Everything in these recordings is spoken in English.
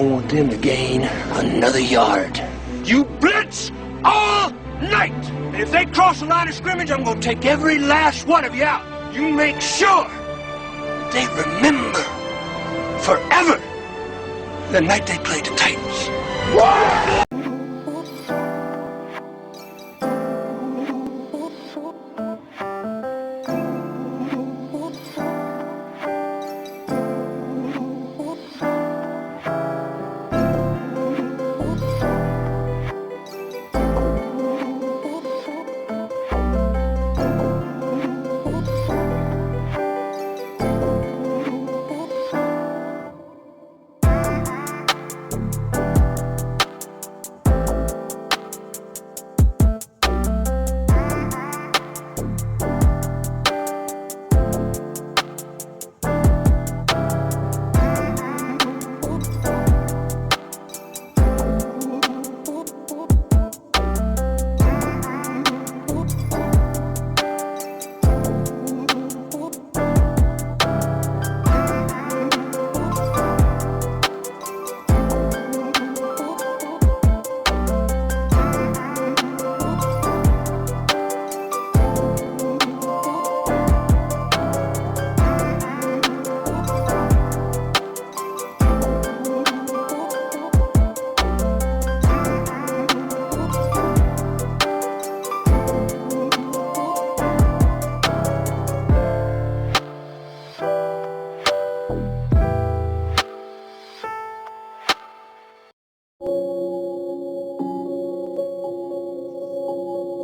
don't want them to gain another yard. You blitz all night! And if they cross the line of scrimmage, I'm gonna take every last one of you out. You make sure that they remember forever the night they played the Titans. What?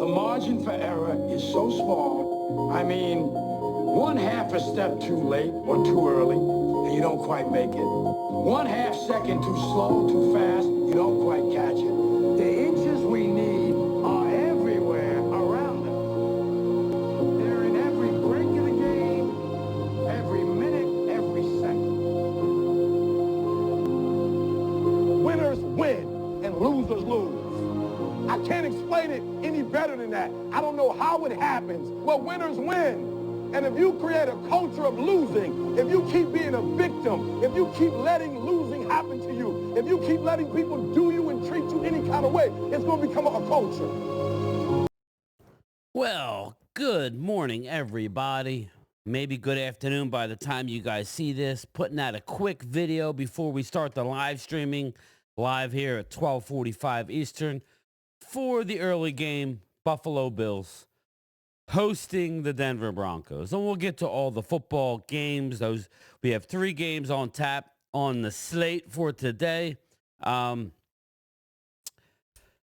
Margin for error is so small. I mean, one half a step too late or too early, and you don't quite make it. 1/2 second too slow, too fast, you don't quite catch it. The inches we need are everywhere around us. They're in every break of the game, every minute, every second. Winners win and losers lose. I can't explain it any better than that. I don't know how it happens, but winners win. And if you create a culture of losing, if you keep being a victim, if you keep letting losing happen to you, if you keep letting people do you and treat you any kind of way, it's going to become a culture. Well, good morning, everybody. Maybe good afternoon by the time you guys see this. Putting out a quick video before we start the live streaming live here at 12:45 Eastern. For the early game, Buffalo Bills hosting the Denver Broncos. And we'll get to all the football games. We have 3 games on tap on the slate for today.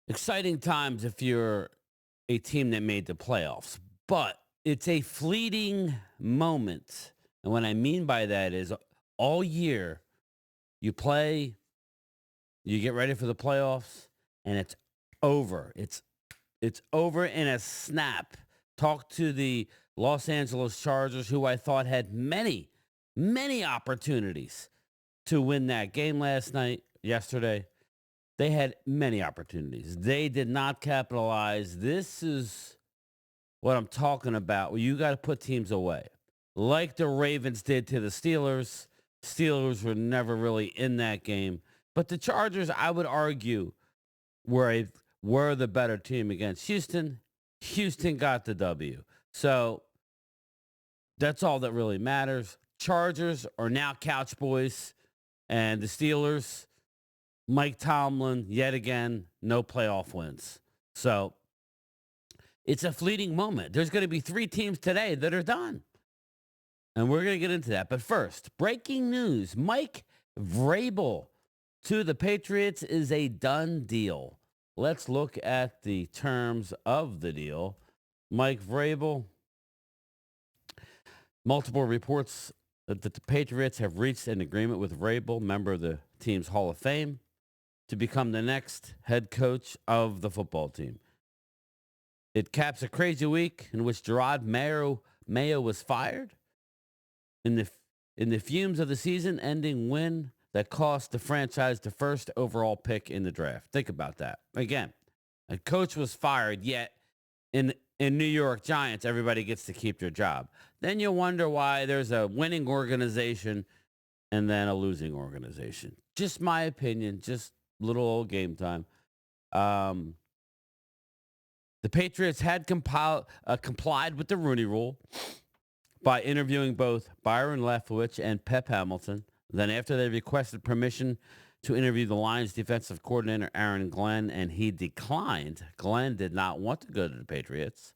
Exciting times if you're a team that made the playoffs. But it's a fleeting moment. And what I mean by that is all year you play, you get ready for the playoffs, and it's over. It's over in a snap. Talk to the Los Angeles Chargers, who I thought had many opportunities to win that game yesterday. They had many opportunities. They did not capitalize. This is what I'm talking about, where you got to put teams away. Like the Ravens did to the Steelers. Steelers were never really in that game. But the Chargers, I would argue, were the better team against Houston. Houston got the W. So that's all that really matters. Chargers are now couch boys. And the Steelers, Mike Tomlin, yet again, no playoff wins. So it's a fleeting moment. There's going to be 3 teams today that are done. And we're going to get into that. But first, breaking news. Mike vrabel to the Patriots is a done deal. Let's look at the terms of the deal. Mike vrabel. Multiple reports that the Patriots have reached an agreement with vrabel, member of the team's Hall of Fame, to become the next head coach of the football team. It caps a crazy week in which Gerard Mayo was fired in the fumes of the season-ending win that cost the franchise the first overall pick in the draft. Think about that. Again, a coach was fired, yet in New York Giants, everybody gets to keep their job. Then you wonder why there's a winning organization and then a losing organization. Just my opinion. Just little old game time. Um, the Patriots had complied with the Rooney Rule by interviewing both Byron Leftwich and Pep Hamilton. Then, after they requested permission to interview the Lions defensive coordinator Aaron Glenn, and he declined, Glenn did not want to go to the Patriots.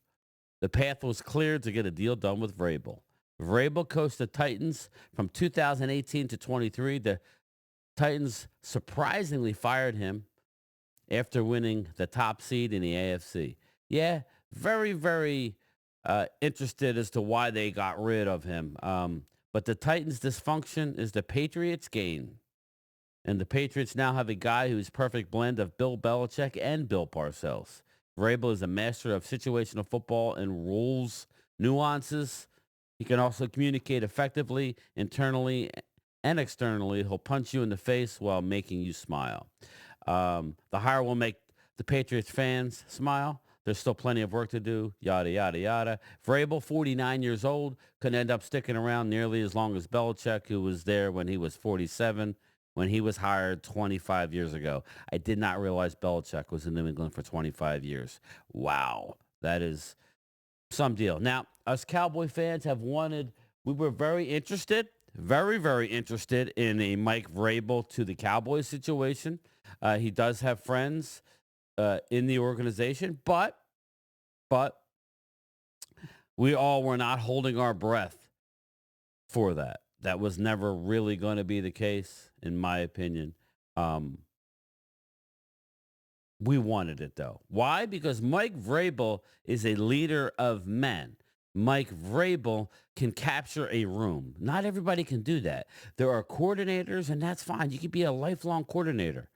The path was cleared to get a deal done with Vrabel. Vrabel coached the Titans from 2018 to 23. The Titans surprisingly fired him after winning the top seed in the AFC. Yeah, very, very interested as to why they got rid of him. But the Titans' dysfunction is the Patriots' gain. And the Patriots now have a guy who's perfect blend of Bill Belichick and Bill Parcells. Vrabel is a master of situational football and rules nuances. He can also communicate effectively internally and externally. He'll punch you in the face while making you smile. The hire will make the Patriots fans smile. There's still plenty of work to do, yada, yada, yada. Vrabel, 49 years old, could end up sticking around nearly as long as Belichick, who was there when he was 47, when he was hired 25 years ago. I did not realize Belichick was in New England for 25 years. Wow, that is some deal. Now, us Cowboy fans we were very interested, very, very interested in a Mike Vrabel to the Cowboys situation. He does have friends in the organization, but we all were not holding our breath for that. That was never really going to be the case, in my opinion. We wanted it, though. Why? Because Mike Vrabel is a leader of men. Mike Vrabel can capture a room. Not everybody can do that. There are coordinators, and that's fine. You could be a lifelong coordinator.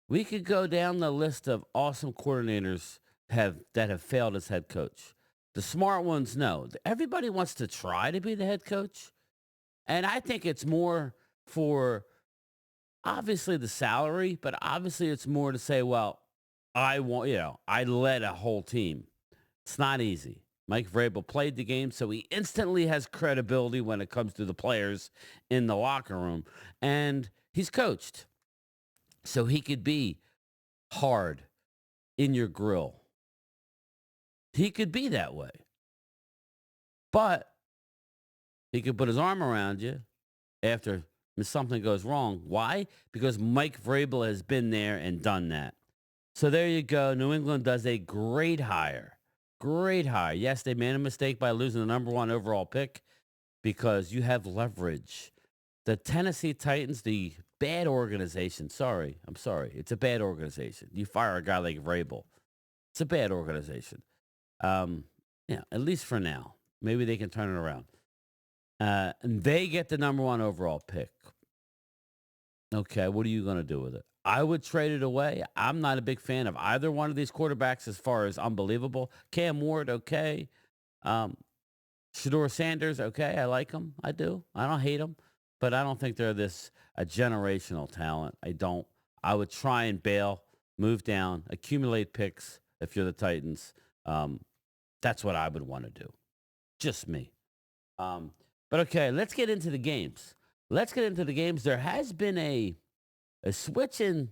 We could go down the list of awesome coordinators that have failed as head coach. The smart ones know. Everybody wants to try to be the head coach. And I think it's more for obviously the salary, but obviously it's more to say, well, I led a whole team. It's not easy. Mike Vrabel played the game, so he instantly has credibility when it comes to the players in the locker room. And he's coached. So he could be hard in your grill. He could be that way. But he could put his arm around you after something goes wrong. Why? Because Mike Vrabel has been there and done that. So there you go. New England does a great hire. Great hire. Yes, they made a mistake by losing the number 1 overall pick because you have leverage. The Tennessee Titans, the bad organization. I'm sorry. It's a bad organization. You fire a guy like Vrabel. It's a bad organization. At least for now. Maybe they can turn it around. And they get the number 1 overall pick. Okay, what are you going to do with it? I would trade it away. I'm not a big fan of either one of these quarterbacks as far as unbelievable. Cam Ward, okay. Shedeur Sanders, okay. I like him. I do. I don't hate him. But I don't think they're a generational talent. I don't. I would try and bail, move down, accumulate picks if you're the Titans. That's what I would want to do. Just me. But okay, let's get into the games. There has been a switch in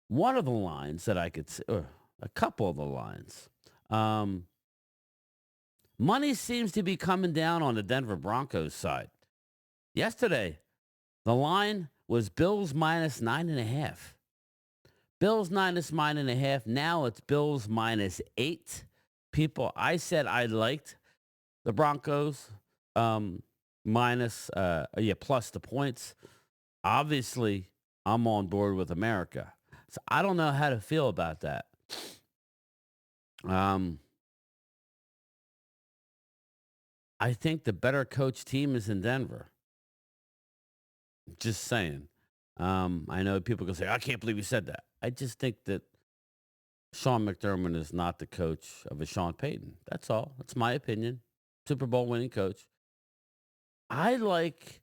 one of the lines that I could see, or a couple of the lines. Money seems to be coming down on the Denver Broncos side. Yesterday, the line was Bills minus 9.5. Bills minus 9.5. Now it's Bills minus 8. People, I said I liked the Broncos plus the points. Obviously, I'm on board with America. So I don't know how to feel about that. I think the better coach team is in Denver. Just saying. I know people can say, I can't believe you said that. I just think that Sean McDermott is not the coach of a Sean Payton. That's all. That's my opinion. Super Bowl winning coach. I like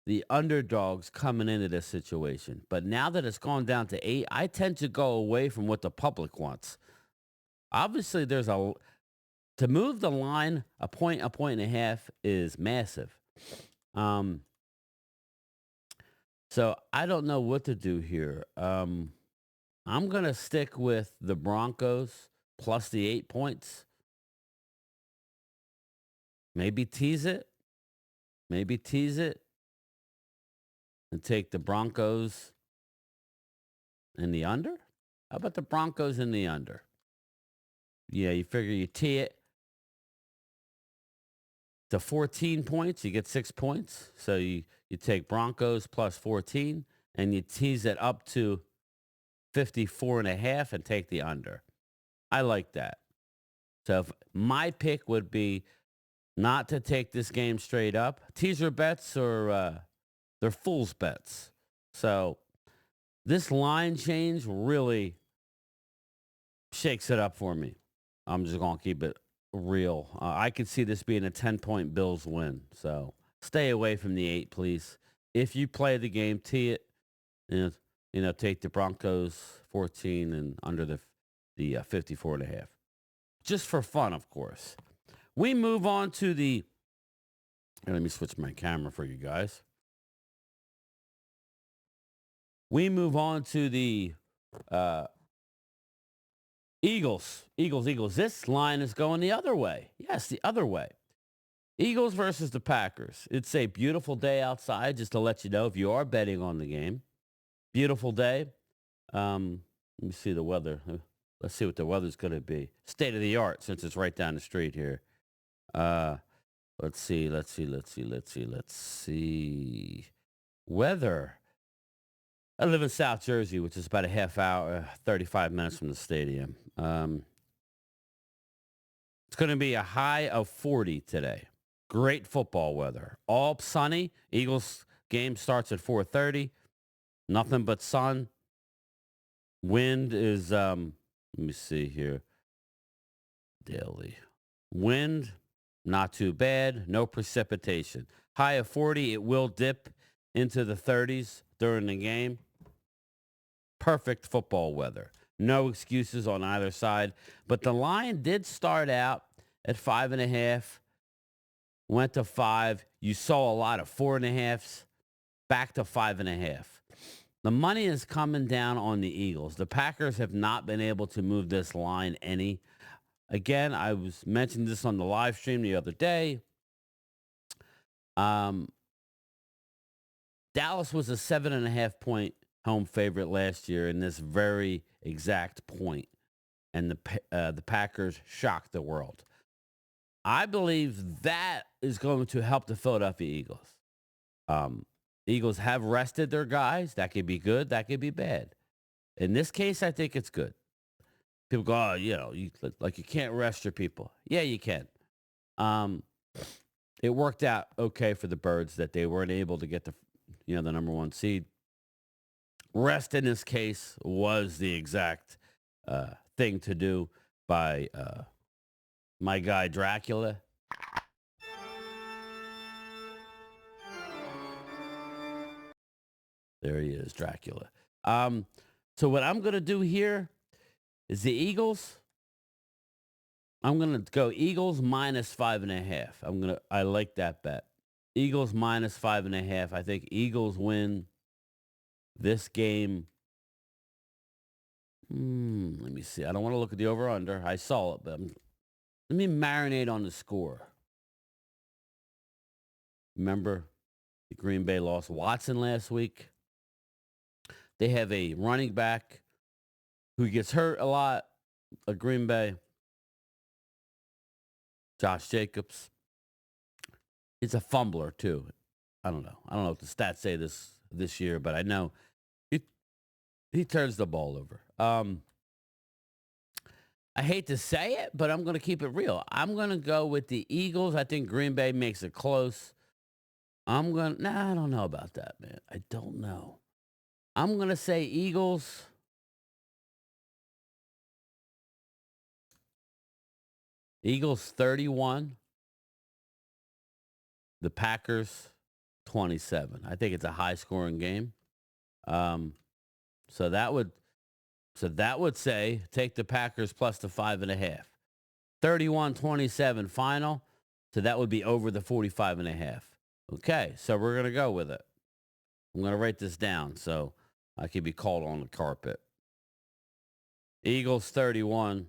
the underdogs coming into this situation. But now that it's gone down to 8, I tend to go away from what the public wants. Obviously, to move the line a point and a half is massive. So I don't know what to do here. I'm going to stick with the Broncos plus the 8 points. Maybe tease it. Maybe tease it and take the Broncos in the under. How about the Broncos in the under? Yeah, you figure you tee it to 14 points, you get 6 points. So you take Broncos plus 14 and you tease it up to 54.5 and take the under. I like that. So if my pick would be not to take this game straight up. Teaser bets or they're fool's bets. So this line change really shakes it up for me. I'm just going to keep it real. I could see this being a 10-point Bills win. So stay away from the 8, please. If you play the game, tee it. Take the Broncos 14 and under the 54.5. Just for fun, of course. We move on to the... Let me switch my camera for you guys. We move on to the Eagles. Eagles. This line is going the other way. Yes, the other way. Eagles versus the Packers. It's a beautiful day outside, just to let you know if you are betting on the game. Beautiful day. Let me see the weather. Let's see what the weather's going to be. State of the art, since it's right down the street here. Let's see. Weather. I live in South Jersey, which is about a half hour, 35 minutes from the stadium. It's going to be a high of 40 today. Great football weather. All sunny. Eagles game starts at 4:30. Nothing but sun. Wind is, let me see here. Daily. Wind, not too bad. No precipitation. High of 40. It will dip into the 30s during the game. Perfect football weather. No excuses on either side. But the line did start out at 5.5. Went to 5. You saw a lot of 4.5s. Back to 5.5. The money is coming down on the Eagles. The Packers have not been able to move this line any. Again, I was mentioning this on the live stream the other day. Dallas was a 7.5-point home favorite last year in this very exact point, and the Packers shocked the world. I believe that is going to help the Philadelphia Eagles. Eagles have rested their guys. That could be good. That could be bad. In this case, I think it's good. People go, oh, you can't rest your people. Yeah, you can. It worked out okay for the Birds that they weren't able to get the number 1 seed. Rest in this case was the exact thing to do by my guy Dracula. There he is, Dracula. So what I'm going to do here is the Eagles. I'm going to go Eagles minus 5.5. I like that bet. Eagles minus 5.5. I think Eagles win this game. Let me see. I don't want to look at the over-under. I saw it, but let me marinate on the score. Remember, the Green Bay lost Watson last week. They have a running back who gets hurt a lot at Green Bay. Josh Jacobs. He's a fumbler, too. I don't know. I don't know what the stats say this year, but I know he turns the ball over. I hate to say it, but I'm going to keep it real. I'm going to go with the Eagles. I think Green Bay makes it close. I don't know about that, man. I don't know. I'm going to say Eagles. Eagles 31. The Packers 27. I think it's a high-scoring game. So that would say take the Packers plus the 5.5. 31-27 final. So that would be over the 45.5. Okay, so we're going to go with it. I'm going to write this down so I can be called on the carpet. Eagles 31.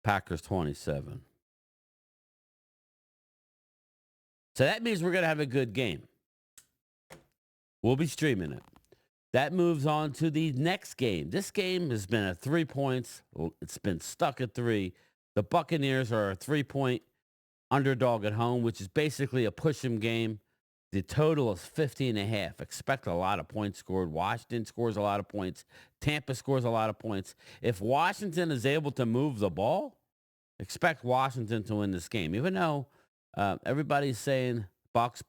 Packers 27. So that means we're going to have a good game. We'll be streaming it. That moves on to the next game. This game has been at 3 points. It's been stuck at 3. The Buccaneers are a 3-point underdog at home, which is basically a push 'em game. The total is 50.5. Expect a lot of points scored. Washington scores a lot of points. Tampa scores a lot of points. If Washington is able to move the ball, expect Washington to win this game, even though everybody's saying Bucks.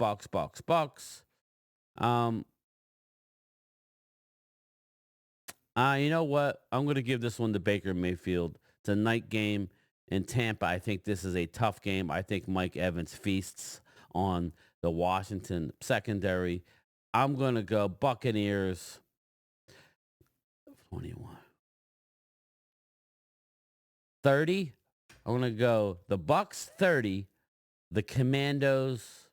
You know what? I'm going to give this one to Baker Mayfield. It's a night game in Tampa. I think this is a tough game. I think Mike Evans feasts on the Washington secondary. I'm going to go Buccaneers 21. 30. I'm going to go the Bucks 30, the Commandos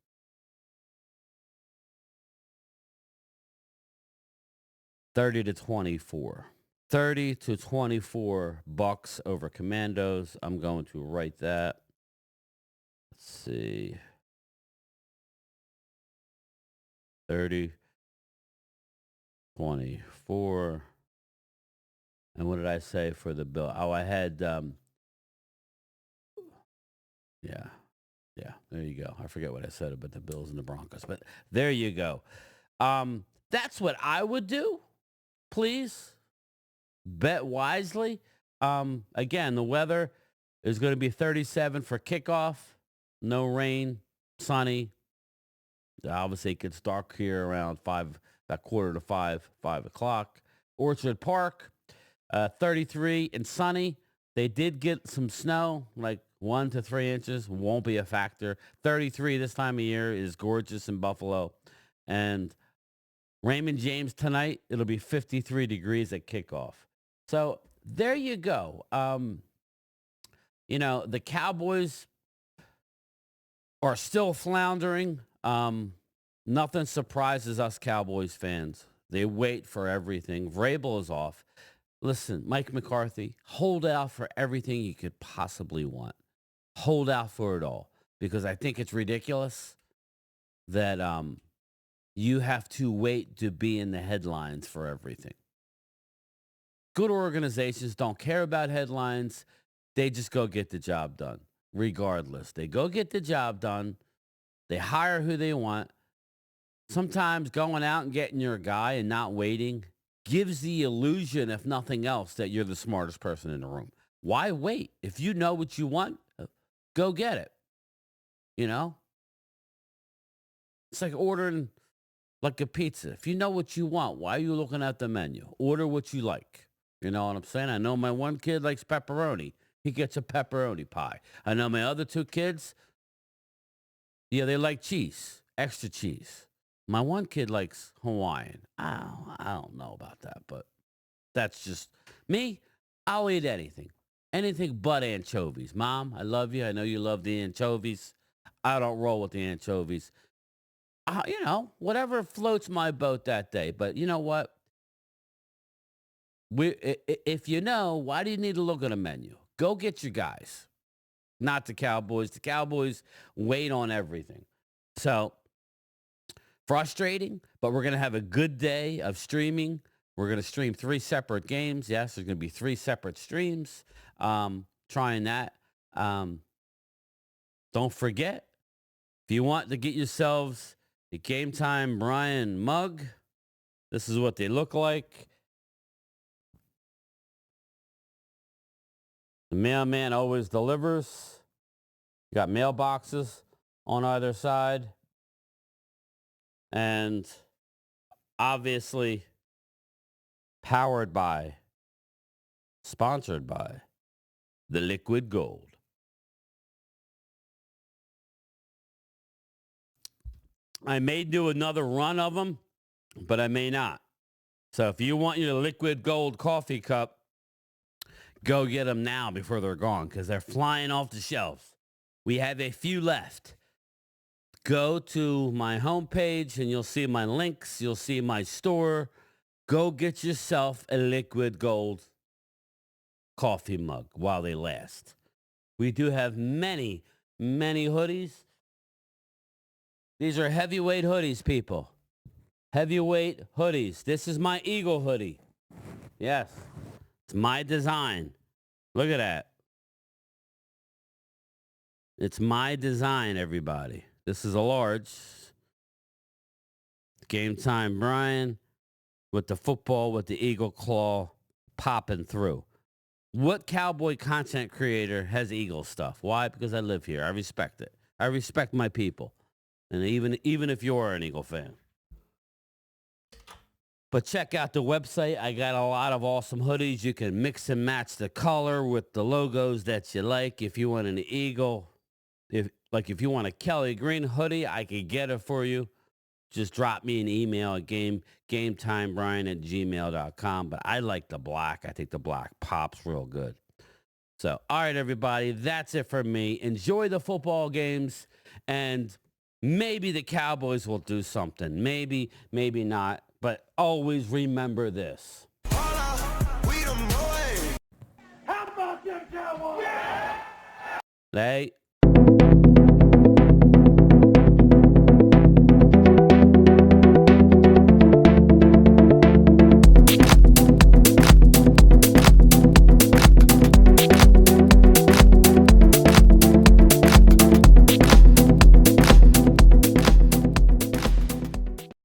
30-24. 30-24 Bucks over Commandos. I'm going to write that. Let's see. 30-24. And what did I say for the Bill? Oh, I had yeah. There you go. I forget what I said about the Bills and the Broncos, but there you go. That's what I would do. Please bet wisely. Again, the weather is going to be 37 for kickoff. No rain, sunny. Obviously, it gets dark here around 5, about 4:45, 5 o'clock. Orchard Park, 33 and sunny. They did get some snow, like 1 to 3 inches. Won't be a factor. 33 this time of year is gorgeous in Buffalo. And Raymond James tonight, it'll be 53 degrees at kickoff. So there you go. The Cowboys are still floundering. Nothing surprises us Cowboys fans. They wait for everything. Vrabel is off. Listen, Mike McCarthy, hold out for everything you could possibly want. Hold out for it all, because I think it's ridiculous that you have to wait to be in the headlines for everything. Good organizations don't care about headlines. They just go get the job done, regardless. They go get the job done. They hire who they want. Sometimes going out and getting your guy and not waiting gives the illusion, if nothing else, that you're the smartest person in the room. Why wait? If you know what you want, go get it. It's like ordering like a pizza. If you know what you want, why are you looking at the menu? Order what you like. You know what I'm saying? I know my one kid likes pepperoni. He gets a pepperoni pie. I know my other 2 kids, they like cheese, extra cheese. My one kid likes Hawaiian. I don't know about that, but that's just me. I'll eat anything. Anything but anchovies. Mom, I love you. I know you love the anchovies. I don't roll with the anchovies. Whatever floats my boat that day. But you know what? If you know, why do you need to look at a menu? Go get your guys, not the Cowboys. The Cowboys wait on everything. So frustrating, but we're going to have a good day of streaming. We're going to stream 3 separate games. Yes, there's going to be 3 separate streams. Trying that. Don't forget, if you want to get yourselves a Game Time Brian mug, this is what they look like. The mailman always delivers. You got mailboxes on either side. And obviously sponsored by the Liquid Gold. I may do another run of them, but I may not. So if you want your Liquid Gold coffee cup, go get them now before they're gone, because they're flying off the shelves. We have a few left. go to my homepage and you'll see my links. You'll see my store. Go get yourself a liquid gold coffee mug while they last. We do have many, many hoodies. These are heavyweight hoodies, people. Heavyweight hoodies. This is my Eagle hoodie. Yes, it's my design. Look at that. It's my design, everybody. This is a large. Game time, Brian, with the football, with the Eagle claw popping through. What cowboy content creator has Eagle stuff? Why? Because I live here. I respect it. I respect my people. And even if you're an Eagle fan. But check out the website. I got a lot of awesome hoodies. You can mix and match the color with the logos that you like. If you want an Eagle, if you want a Kelly Green hoodie, I could get it for you. Just drop me an email at GameTimeBrian@gmail.com. But I like the black. I think the black pops real good. So, all right, everybody, that's it for me. Enjoy the football games, and maybe the Cowboys will do something. Maybe, maybe not. But always remember this. How about them Cowboys? Yeah! They